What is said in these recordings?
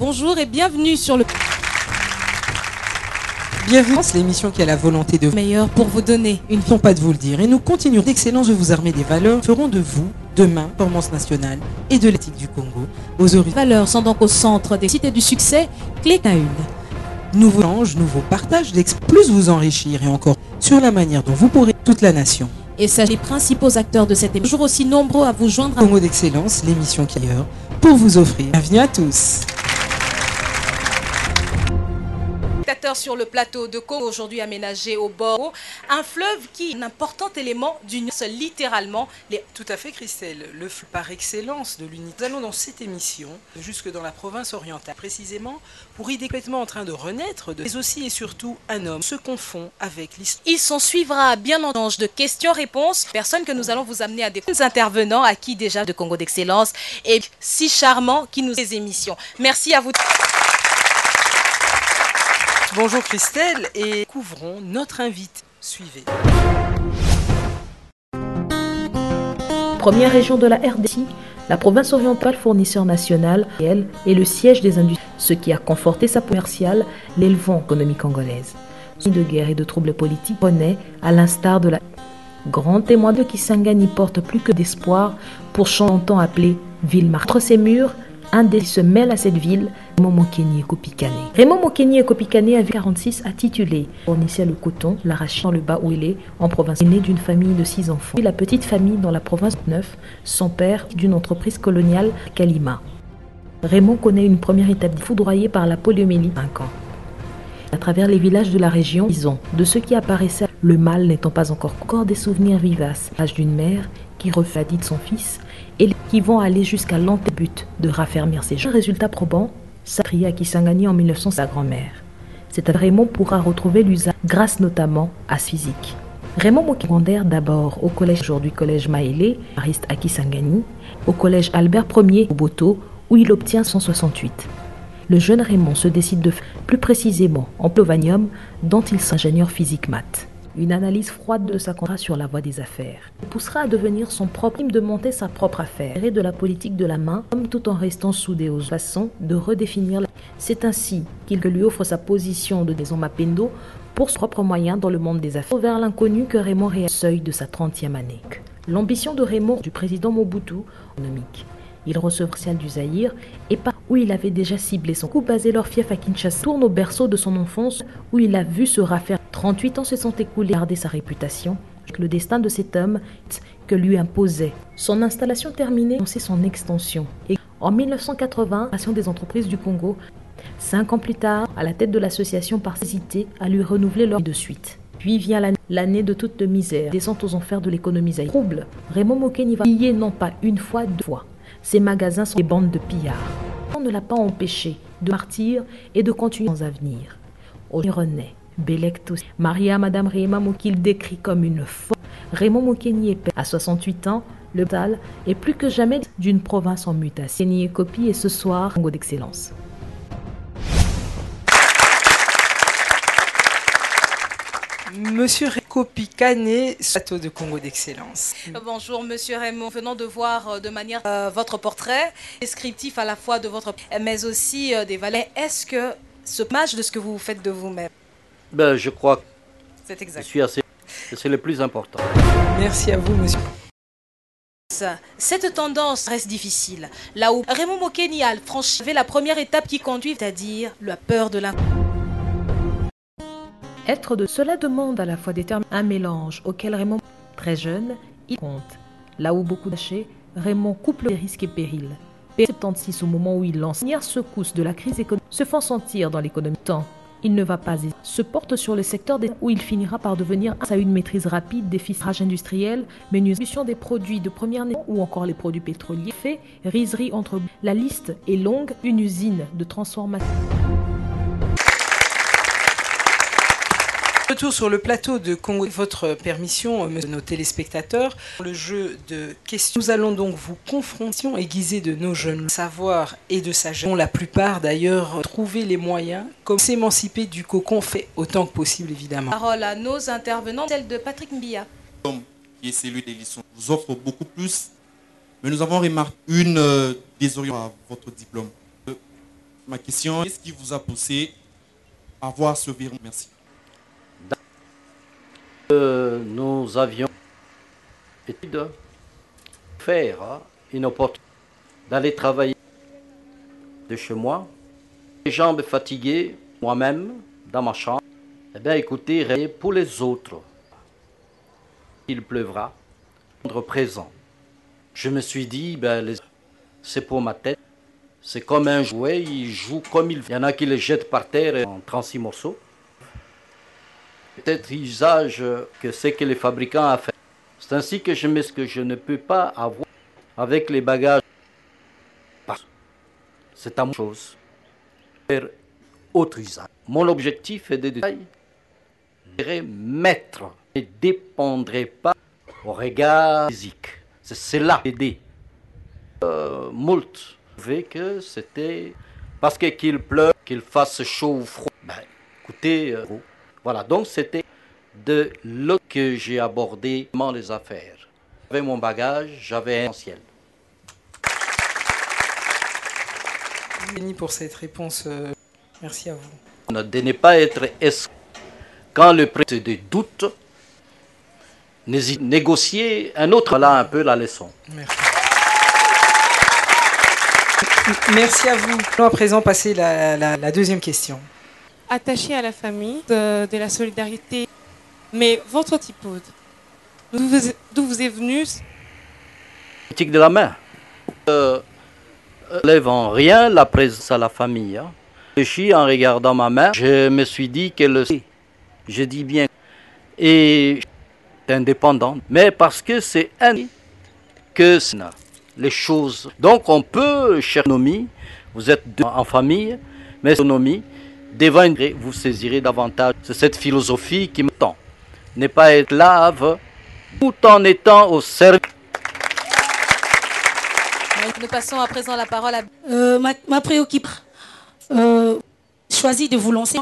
Bonjour et bienvenue sur le... Bienvenue, c'est l'émission qui a la volonté de meilleur pour vous donner une... Non pas de vous le dire. Et nous continuons d'excellence de vous armer des valeurs, feront de vous, demain, performance nationale et de l'éthique du Congo. Aux origines. Les valeurs sont donc au centre des cités du succès, clé à une. Nouveaux échanges, nouveaux partages, plus vous enrichir et encore sur la manière dont vous pourrez toute la nation. Et sachez les principaux acteurs de cette émission, toujours aussi nombreux à vous joindre à Congo d'excellence, l'émission qui est ailleurs, pour vous offrir. Bienvenue à tous. Sur le plateau de Congo, aujourd'hui aménagé au bord, un fleuve qui est un important élément d'union, littéralement. Tout à fait, Christelle, le fleuve par excellence de l'unité. Nous allons dans cette émission, jusque dans la province orientale, précisément, pour y complètement en train de renaître, mais aussi et surtout un homme se confond avec l'histoire. Il s'en suivra bien entendu de questions-réponses, personnes que nous allons vous amener à des intervenants acquis déjà de Congo d'excellence et si charmants qui nous des émissions. Merci à vous. Bonjour Christelle et couvrons notre invité. Suivez. Première région de la RDC, la province orientale fournisseur national, elle, est le siège des industries, ce qui a conforté sa commerciale, l'élevant économique congolaise. De guerre et de troubles politiques renaît à l'instar de la grand témoin de Kisangani porte plus que d'espoir pour longtemps appelée ville martyre. Entre ses murs, un des se mêle à cette ville, Raymond Mokeni Ekopikane. Raymond Mokeni Ekopikane avait 46 intitulé fournissait le coton, l'arachide dans le bas où il est, en province. Il est né d'une famille de 6 enfants. La petite famille dans la province 9, son père d'une entreprise coloniale Kalima. Raymond connaît une première étape foudroyée par la poliomyélite 5 ans. À travers les villages de la région, disons, de ceux qui apparaissaient, le mal n'étant pas encore des souvenirs vivaces, l'âge d'une mère qui refait la vie de son fils et qui vont aller jusqu'à l'antébut de raffermir ses gens. Résultat probant, ça pria à Kisangani en 1900 sa grand-mère. C'est à Raymond pourra retrouver l'usage grâce notamment à ce physique. Raymond Mokendère d'abord au collège aujourd'hui collège Maélé, Ariste à Kisangani, au collège Albert Ier au Boto où il obtient 168. Le jeune Raymond se décide de faire plus précisément en plovanium dont il s'ingénieur physique maths. Une analyse froide de sa contrat sur la voie des affaires. Il poussera à devenir son propre, de monter sa propre affaire, et de la politique de la main, tout en restant soudé aux façons de redéfinir. C'est ainsi qu'il lui offre sa position de maison Mapendo pour ses propres moyens dans le monde des affaires, vers l'inconnu que Raymond réalise au seuil de sa 30e année. L'ambition de Raymond du président Mobutu, économique. Il recevra celle du Zaïre et par où il avait déjà ciblé son coup basé leur fief à Kinshasa. Tourne au berceau de son enfance où il a vu se raffaire. 38 ans se sont écoulés à garder sa réputation. Le destin de cet homme que lui imposait. Son installation terminée, c'est son extension. Et en 1980, l'association des entreprises du Congo, 5 ans plus tard, à la tête de l'association par hésité à lui renouveler leur de suite. Puis vient l'année de toute misère, descente aux enfers de l'économie zaïre. Trouble, Raymond Mokeni va piller non pas une fois, 2 fois. Ces magasins sont des bandes de pillards. On ne l'a pas empêché de partir et de continuer sans avenir. Aujourd'hui renaît, Bélec aussi. Maria Madame Raymond qu'il décrit comme une folle. Raymond Mokeni est à 68 ans, le tal est plus que jamais d'une province en mutation. Mokeni Copie et ce soir, Congo d'excellence. Monsieur Ekopikane, plateau de Congo d'excellence. Bonjour Monsieur Raymond, venons de voir de manière votre portrait, descriptif à la fois de votre, mais aussi des valeurs. Est-ce que ce match de ce que vous faites de vous-même? Ben, je crois que c'est exact. C'est le plus important. Merci à vous, monsieur. Cette tendance reste difficile. Là où Raymond Mokeni a franchi la première étape qui conduit, c'est-à-dire la peur de l'inconnu. Être de cela demande à la fois des termes, un mélange auquel Raymond, très jeune, il compte. Là où beaucoup lâché, Raymond couple les risques et périls. P76 au moment où il lance la première secousse de la crise économique se font sentir dans l'économie. Tant, il ne va pas hésiter. Se porte sur le secteur où il finira par devenir à une maîtrise rapide des filtrages industriels, menuisition des produits de première nécessité ou encore les produits pétroliers. Fait, riserie entre la liste est longue, une usine de transformation. Retour sur le plateau de Congo. Votre permission, nos téléspectateurs, le jeu de questions. Nous allons donc vous confronter, aiguiser de nos jeunes savoirs et de sagesse. La plupart d'ailleurs trouver les moyens, comme s'émanciper du cocon, fait autant que possible évidemment. Parole à nos intervenants, celle de Patrick Mbia. Qui est celui des lycées, vous offre beaucoup plus, mais nous avons remarqué une désorientation à votre diplôme. Ma question, qu'est-ce qui vous a poussé à avoir ce verrou? Merci. Nous avions étude faire une opportunité d'aller travailler de chez moi, les jambes fatiguées, moi-même, dans ma chambre. Eh bien, écoutez, rêver pour les autres. Il pleuvra, rendre présent. Je me suis dit, ben, c'est pour ma tête. C'est comme un jouet, il joue comme il veut. Il y en a qui les jettent par terre en 36 morceaux. Peut-être usage que c'est que les fabricants ont fait. C'est ainsi que je mets ce que je ne peux pas avoir avec les bagages. C'est à moi chose. Faire autre usage. Mon objectif est de mettre et ne dépendrait pas au regard physique. C'est là l'idée. Moult trouvé que c'était parce qu'il pleut, qu'il fasse chaud ou froid. Ben, écoutez, voilà, donc c'était de là que j'ai abordé les affaires. J'avais mon bagage, j'avais un essentiel. Béni pour cette réponse. Merci à vous. De ne pas être quand le prix est de doute, négocier un autre. Voilà un peu la leçon. Merci. Merci à vous. Nous, à présent, passer la deuxième question. Attaché à la famille, de la solidarité, mais votre typode, d'où vous est venu? Politique de la main. Lève en rien la présence à la famille. Hein. Je suis en regardant ma main, je me suis dit qu'elle sait. Je dis bien. Et c'est indépendant. Mais parce que c'est un que c'est les choses. Donc on peut, cher Nomi, vous êtes deux en famille, mais Nomi, devant une vous saisirez davantage. C'est cette philosophie qui me tend. Ne pas être esclave tout en étant au service. Nous passons à présent la parole à... ma préoccupation, choisit de vous lancer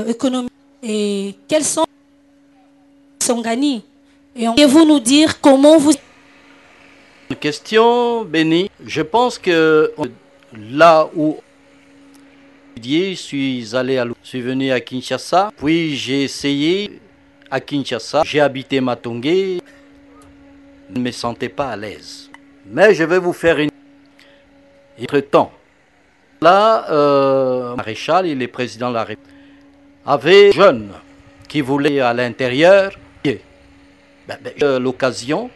économique. Et quels sont gagnés? Et pouvez-vous nous dire comment vous... Une question, Béni. Je pense que là où je suis allé je suis venu à Kinshasa, puis j'ai essayé à Kinshasa, j'ai habité Matongé, je ne me sentais pas à l'aise. Mais je vais vous faire une... Entre-temps, là, maréchal, il est président de la République, avait jeunes qui voulaient à l'intérieur, l'occasion,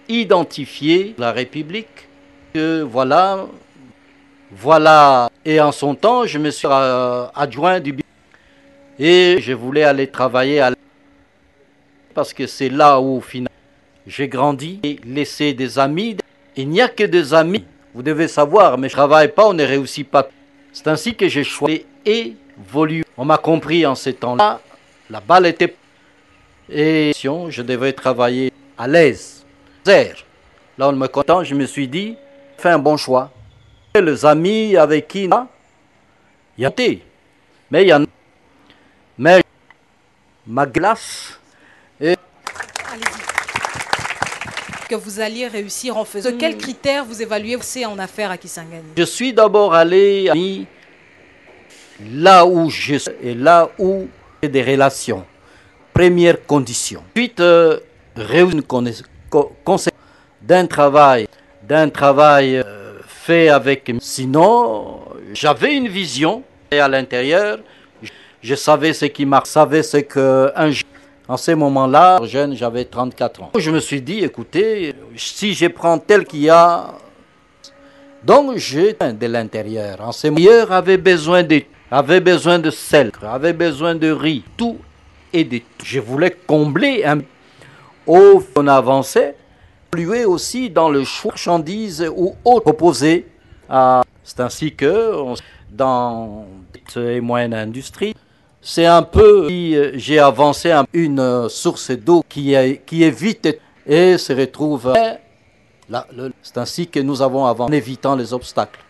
identifier la République, que voilà, et en son temps, je me suis adjoint du bureau, et je voulais aller travailler parce que c'est là où finalement j'ai grandi et laissé des amis. Il n'y a que des amis, vous devez savoir, mais je ne travaille pas, on ne réussit pas. C'est ainsi que j'ai choisi et évolué. On m'a compris en ces temps-là, la balle était... Et je devais travailler à l'aise. Là, on me content, je me suis dit, fais un bon choix. Et les amis avec qui il y a mais il y en a. Mais ma glace et... Que vous alliez réussir en faisant. De quels critères vous évaluez en affaires à Kisangani? Je suis d'abord allé là où je suis et là où j'ai des relations. Première condition. Ensuite, réunir d'un travail fait avec... Sinon, j'avais une vision et à l'intérieur, je savais ce qui marche, je savais ce qu'un jeune... En ce moment-là, jeune, j'avais 34 ans. Je me suis dit, écoutez, si je prends tel qu'il y a... Donc, j'ai de l'intérieur. En ce moment, avait besoin de sel, avait besoin de riz, tout et de tout. Je voulais combler un... On avançait, plus aussi dans le choix de marchandises ou autres proposés. C'est ainsi que, dans les moyennes industries, c'est un peu, j'ai avancé une source d'eau qui évite et se retrouve. C'est ainsi que nous avons avancé en évitant les obstacles.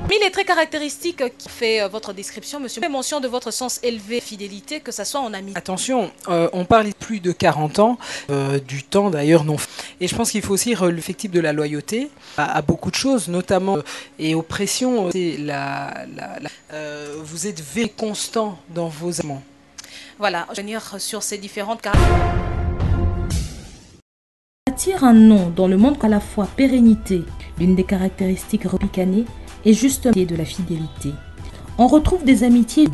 Parmi est très caractéristique qui fait votre description, monsieur. Vous faites mention de votre sens élevé, fidélité, que ce soit en amitié. Attention, on parle de plus de 40 ans, du temps d'ailleurs non. Et je pense qu'il faut aussi relever l'effectif de la loyauté à beaucoup de choses, notamment et aux pressions. C'est vous êtes very constant dans vos amants. Voilà, je vais venir sur ces différentes caractéristiques. Attire un nom dans le monde qu'à la fois pérennité, l'une des caractéristiques repicanées, et justement de la fidélité. On retrouve des amitiés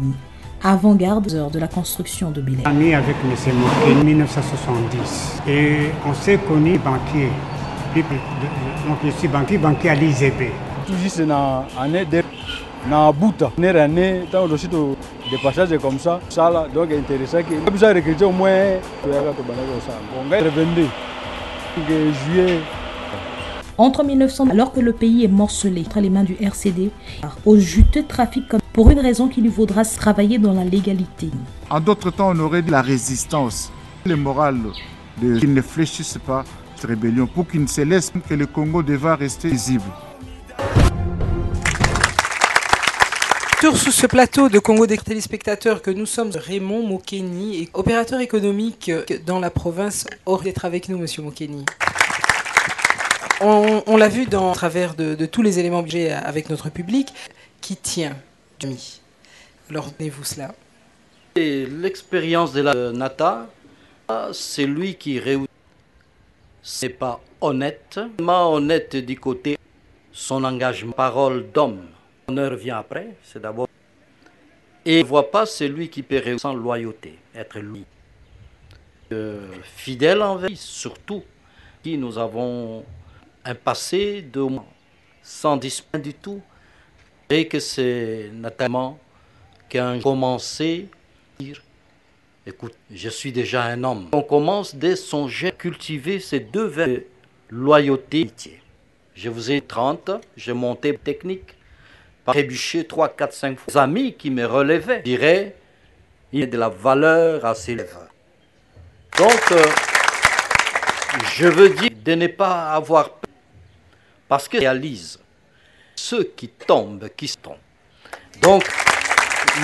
avant-garde de la construction de Belém. Ami avec M. Moké en 1970 et on s'est connus banquier. Donc je suis banquier à l'IZB. Tout juste dans l'année de Nabuta, année tant aussi de passages comme ça là donc intéressant que vous avez recruté au moins on va revenir juillet. Entre 1900, alors que le pays est morcelé entre les mains du RCD, au juteux trafic pour une raison qui lui vaudra travailler dans la légalité. En d'autres temps, on aurait dit la résistance, le moral qu'ils ne fléchissent pas à cette rébellion pour qu'ils ne se laissent que le Congo devra rester visible. Sur ce plateau de Congo des téléspectateurs que nous sommes, Raymond Mokeni, opérateur économique dans la province, hors d'être avec nous, monsieur Mokeni. On l'a vu à travers de tous les éléments que j'ai avec notre public, qui tient demi. Alors, donnez-vous cela. L'expérience de la Nata, c'est lui qui réussit. C'est pas honnête. Honnête du côté son engagement, parole d'homme. L'honneur vient après, c'est d'abord. Et il ne voit pas celui qui peut réussir sans loyauté, être lui. Fidèle envers lui, surtout, qui nous avons un passé de sans discipline du tout. Et que c'est notamment qu'un commencé à dire, écoute, je suis déjà un homme. On commence dès son jet à cultiver ces deux verbes, loyauté et amitié. Je vous ai 30, j'ai monté technique, par trébuché 3, 4, 5 fois. Les amis qui me relevaient, je dirais, il y a de la valeur à ses lèvres. Donc, je veux dire de ne pas avoir peur, parce que réalise ceux qui tombent, qui se tombent. Donc,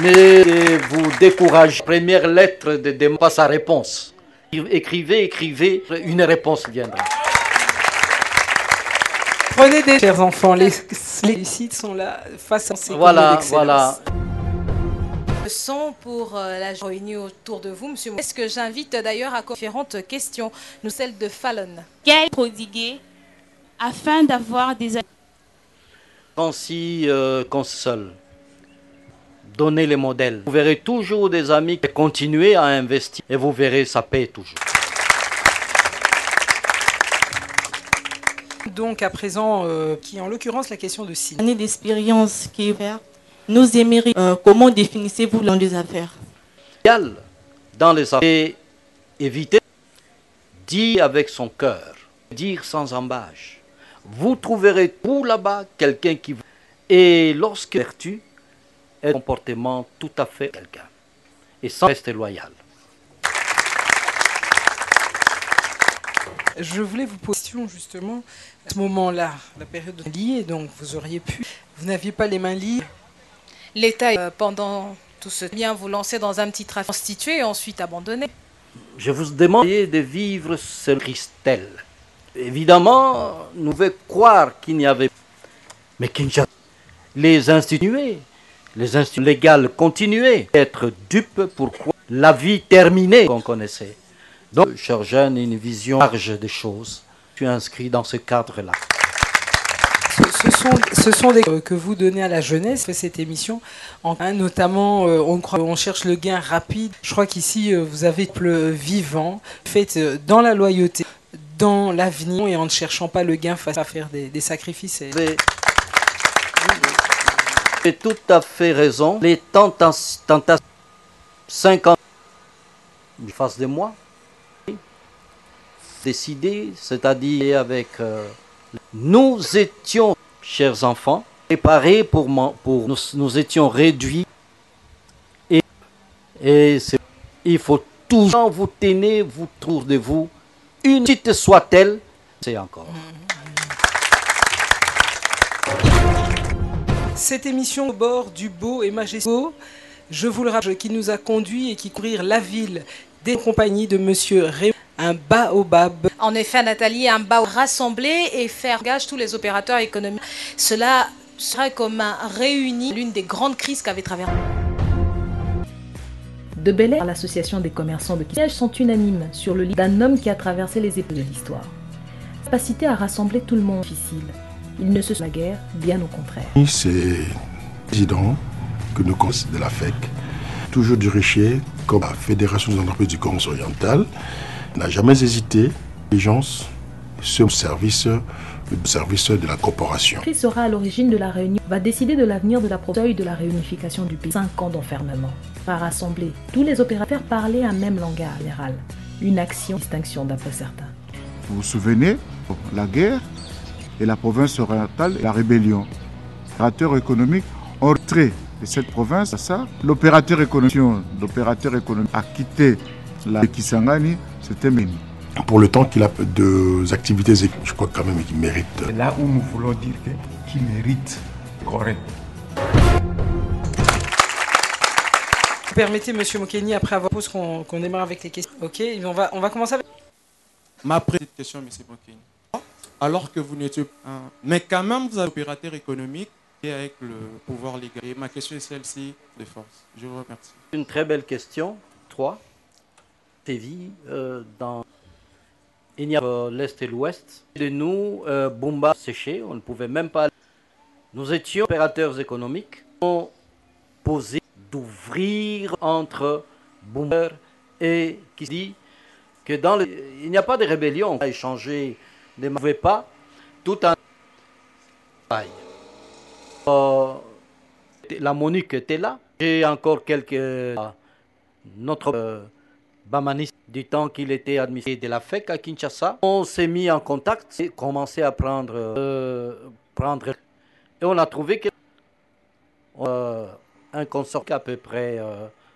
ne vous découragez. Première lettre de demande, pas sa réponse. Écrivez, une réponse viendra. Prenez des chers enfants, les sites sont là face à ces voilà. Le son pour la réunie autour de vous, monsieur. Est-ce que j'invite d'ailleurs à différentes questions, nous celle de Fallon. Quel prodiguer afin d'avoir des Si seul, donnez les modèles. Vous verrez toujours des amis qui continuent à investir et vous verrez ça paye toujours. Donc à présent, qui en l'occurrence la question de signe. Année d'expérience qui est faire, nous aimerions, comment définissez-vous dans les affaires? Dans les affaires, évitez, dire avec son cœur, dire sans embâche. Vous trouverez tout là-bas quelqu'un qui vous... Et lorsque vertu est un comportement tout à fait quelqu'un. Et sans rester loyal. Je voulais vous poser une question justement. À ce moment-là, la période liée, donc vous auriez pu... Vous n'aviez pas les mains liées. L'État, pendant tout ce temps, vous lancez dans un petit trafic constitué et ensuite abandonné. Je vous demande de vivre ce Christelle. Évidemment, nous devons croire qu'il n'y avait... Mais Kinshasa, les instituts légaux continuaient à être dupes pour la vie terminée qu'on connaissait. Donc, cher jeune, une vision large des choses. Tu es inscrit dans ce cadre-là. Ce sont des que vous donnez à la jeunesse de cette émission. Notamment, on cherche le gain rapide. Je crois qu'ici, vous avez le vivant, fait dans la loyauté, dans l'avenir et en ne cherchant pas le gain face à faire des sacrifices. Vous avez tout à fait raison. Les tentations, 50 face de moi, décidé, c'est-à-dire avec... nous étions, chers enfants, préparés pour nous étions réduits. Et il faut toujours vous tenir, vous trouver de vous, une petite soit-elle, c'est encore. Cette émission au bord du beau et majestueux, je vous le rappelle, qui nous a conduit et qui courir la ville des compagnies de Monsieur Raymond, un baobab. En effet, Nathalie, un baobab rassembler et faire gage tous les opérateurs économiques. Cela serait comme un réuni l'une des grandes crises qu'avait traversée. De Bel Air, l'association des commerçants de Kisangani sont unanimes sur le lit d'un homme qui a traversé les époques de l'histoire. Sa capacité à rassembler tout le monde est difficile. Il ne se souvient pas la guerre, bien au contraire. C'est le président que nous connaissons de la FEC, toujours dirigé comme la Fédération des entreprises du Congo oriental, n'a jamais hésité, l'agence sur le service de la corporation. Qui sera à l'origine de la réunion va décider de l'avenir de la province de la réunification du pays. 5 ans d'enfermement. Va rassembler tous les opérateurs parler un même langage général. Une action, distinction d'après certains. Vous vous souvenez, la guerre et la province orientale, la rébellion. Les opérateurs économiques ont retiré de cette province. L'opérateur économique a quitté la Kisangani, c'était Méni. Pour le temps qu'il a deux activités, je crois quand même qu'il mérite. C'est là où nous voulons dire qu'il mérite correct. Permettez, Monsieur Mokeni, après avoir posé qu'on démarre avec les questions. Ok, on va commencer avec... Ma première question, Monsieur Mokeni. Alors que vous n'étiez pas... Mais quand même, vous êtes opérateur économique et avec le pouvoir légal. Et ma question est celle-ci de force. Je vous remercie. Une très belle question. 3. Dans... Il y a l'Est et l'Ouest. De nous, Bumba séché, on ne pouvait même pas... Nous étions opérateurs économiques. On posé d'ouvrir entre Bumba et qui dit que il n'y a pas de rébellion. On a échangé, ne pouvait pas, tout en... la Monique était là. J'ai encore quelques... notre... Bamani, du temps qu'il était administrateur de la FEC à Kinshasa, on s'est mis en contact et commencé à prendre. Et on a trouvé que un consort à peu près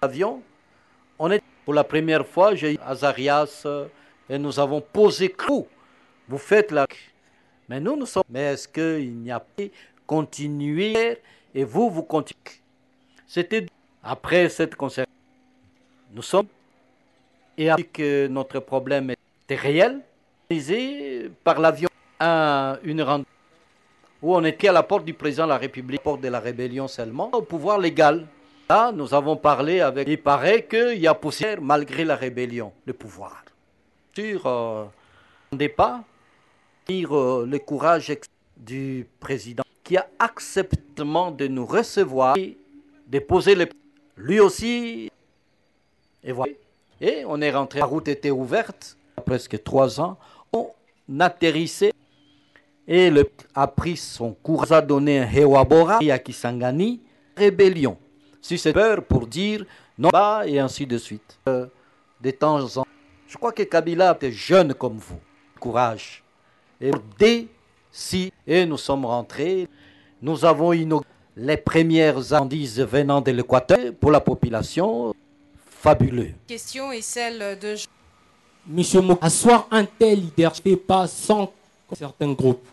avion. On est pour la première fois, j'ai eu Azarias et nous avons posé coup. Vous faites la. Mais nous sommes. Mais est-ce qu'il n'y a pas continué et vous continuez? C'était après cette concert. Nous sommes. Et avec que notre problème était réel, par l'avion une rendez-vous où on était à la porte du président de la République, à la porte de la rébellion seulement, au pouvoir légal. Là, nous avons parlé avec... Il paraît qu'il y a poussière malgré la rébellion, le pouvoir. Sur pas dire le courage du président qui a accepté de nous recevoir et de poser les... Lui aussi, et voilà. Et on est rentré, la route était ouverte, presque 3 ans, on atterrissait et le a pris son courage, a donné un Hewabora et à Kisangani, rébellion. Si c'est peur pour dire non, bah, et ainsi de suite. De temps en temps, je crois que Kabila était jeune comme vous, courage. Et et nous sommes rentrés, nous avons inauguré les premières indices venant de l'Équateur pour la population. Fabuleux. La question est celle de... Monsieur Mok, asseoir un tel leadership pas sans certains groupes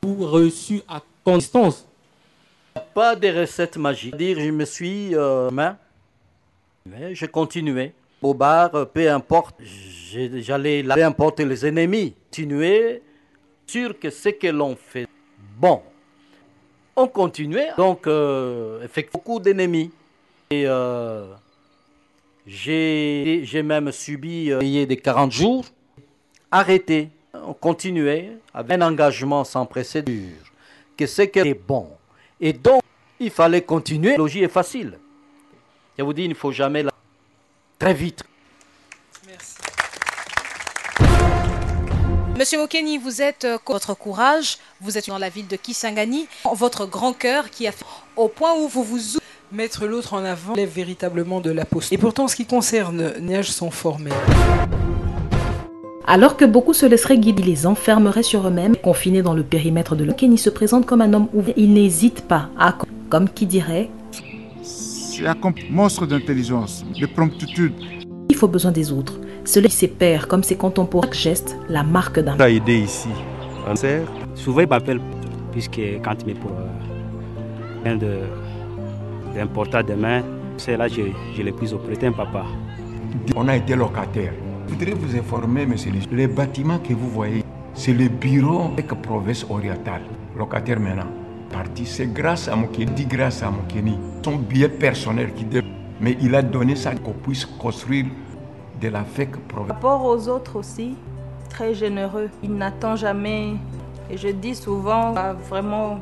pour reçu à constance. Pas de recette magique. Dire je me suis mais je continuais. Au bar, peu importe, j'allais là, peu importe les ennemis. Continuer sûr que ce que l'on fait bon. On continuait. Donc effectivement beaucoup d'ennemis. Et j'ai même subi des 40 jours, arrêté. On continuait avec un engagement sans précédent, que c'est que est bon. Et donc, il fallait continuer. La logique est facile. Je vous dis, il ne faut jamais la... Très vite. Merci. Monsieur Mokeni, vous êtes votre courage, vous êtes dans la ville de Kisangani, votre grand cœur qui a fait au point où vous vous... Mettre l'autre en avant lève véritablement de la posture. Et pourtant, en ce qui concerne Niage, sont formels. Alors que beaucoup se laisseraient guider, les enfermeraient sur eux-mêmes, confinés dans le périmètre de Mokeni se présente comme un homme ouvert. Il n'hésite pas à, comme qui dirait, c'est un monstre d'intelligence, de promptitude. Il faut besoin des autres. Cela ses pairs comme ses contemporains. Chaque geste, la marque d'un. Ça a aidé ici. On sert. Souvent, il m'appelle, puisque quand il est pour d'important demain. C'est là que je l'ai prise auprès d'un papa. On a été locataire. Je voudrais vous informer, monsieur, les bâtiments que vous voyez, c'est le bureau de la province orientale. Locataire maintenant. Parti, c'est grâce à Mokeni, dit grâce à Mokeni. Son billet personnel qui mais il a donné ça qu'on puisse construire de la FEC province. Par rapport aux autres aussi, très généreux. Il n'attend jamais. Et je dis souvent, vraiment.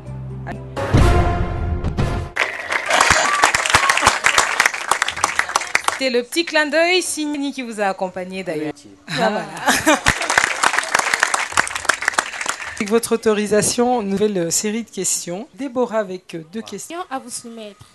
C'est le petit clin d'œil Signy qui vous a accompagné d'ailleurs. Voilà. Avec votre autorisation, nouvelle série de questions. Déborah avec 2 questions à vous soumettre.